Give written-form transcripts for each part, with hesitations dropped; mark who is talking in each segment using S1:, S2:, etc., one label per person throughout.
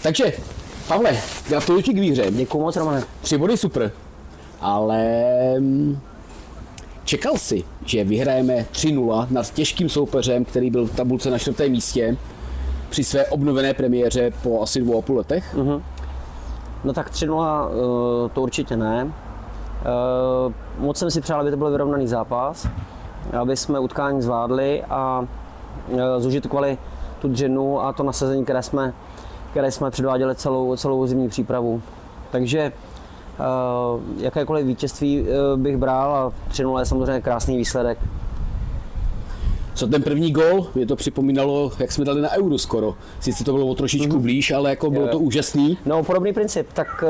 S1: Takže, Pavle, gratuluji ti k výhře.
S2: Děkuju moc, Romane.
S1: 3 body super, ale čekal jsi, že vyhrajeme 3-0 nad těžkým soupeřem, který byl v tabulce na 4. místě při své obnovené premiéře po asi 2,5 letech?
S2: No tak 3-0 to určitě ne. Moc jsem si přál, aby to byl vyrovnaný zápas, aby jsme utkání zvládli a zužitkovali tu dřinu a to nasazení, které jsme předváděli celou zimní přípravu. Takže jakékoliv vítězství bych bral a 3-0 je samozřejmě krásný výsledek.
S1: Co ten první gól? Mě to připomínalo, jak jsme dali na Euro skoro. Sice to bylo o trošičku blíž, ale jako bylo to úžasný.
S2: No, podobný princip, tak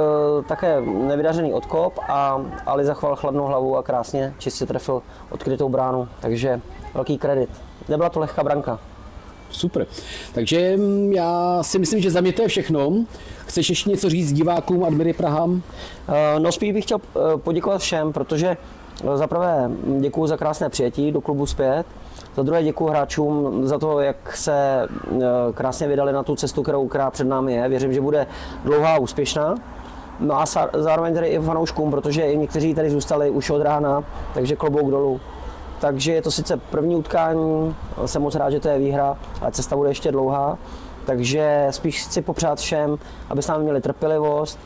S2: také nevydařený odkop a Ali zachoval chladnou hlavu a krásně čistě trefil odkrytou bránu, takže velký kredit. Nebyla to lehká branka.
S1: Super. Takže já si myslím, že za mě to je všechno. Chceš ještě něco říct divákům Admiry Praha?
S2: No, spíš bych chtěl poděkovat všem, protože za prvé děkuji za krásné přijetí do klubu zpět. Za druhé děkuji hráčům za to, jak se krásně vydali na tu cestu, která před námi je. Věřím, že bude dlouhá a úspěšná. No a zároveň tady i fanouškům, protože i někteří tady zůstali už od rána, takže klobouk dolů. Takže je to sice první utkání, jsem moc rád, že to je výhra, ale cesta bude ještě dlouhá. Takže spíš chci popřát všem, aby s námi měli trpělivost.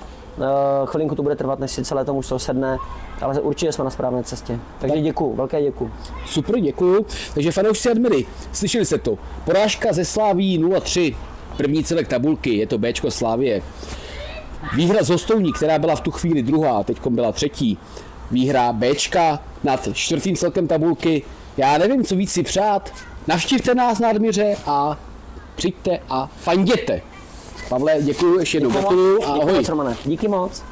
S2: Chvilinku to bude trvat, než si celé to mužstvo sedne, ale určitě jsme na správné cestě. Takže děkuju, velké děkuju.
S1: Super, děkuju. Takže fanoušci Admiry, slyšeli jste to. Porážka ze Slaví 0-3, první celek tabulky, je to Bčko Slavie. Výhra z Hostouní, která byla v tu chvíli druhá, teď byla třetí. Výhra Bčka nad 4. celkem tabulky. Já nevím, co víc si přát. Navštivte nás na Admiře a přijďte a fanděte. Pavle, děkuju ještě jednou, gratuluju a ahoj.
S2: Díky moc.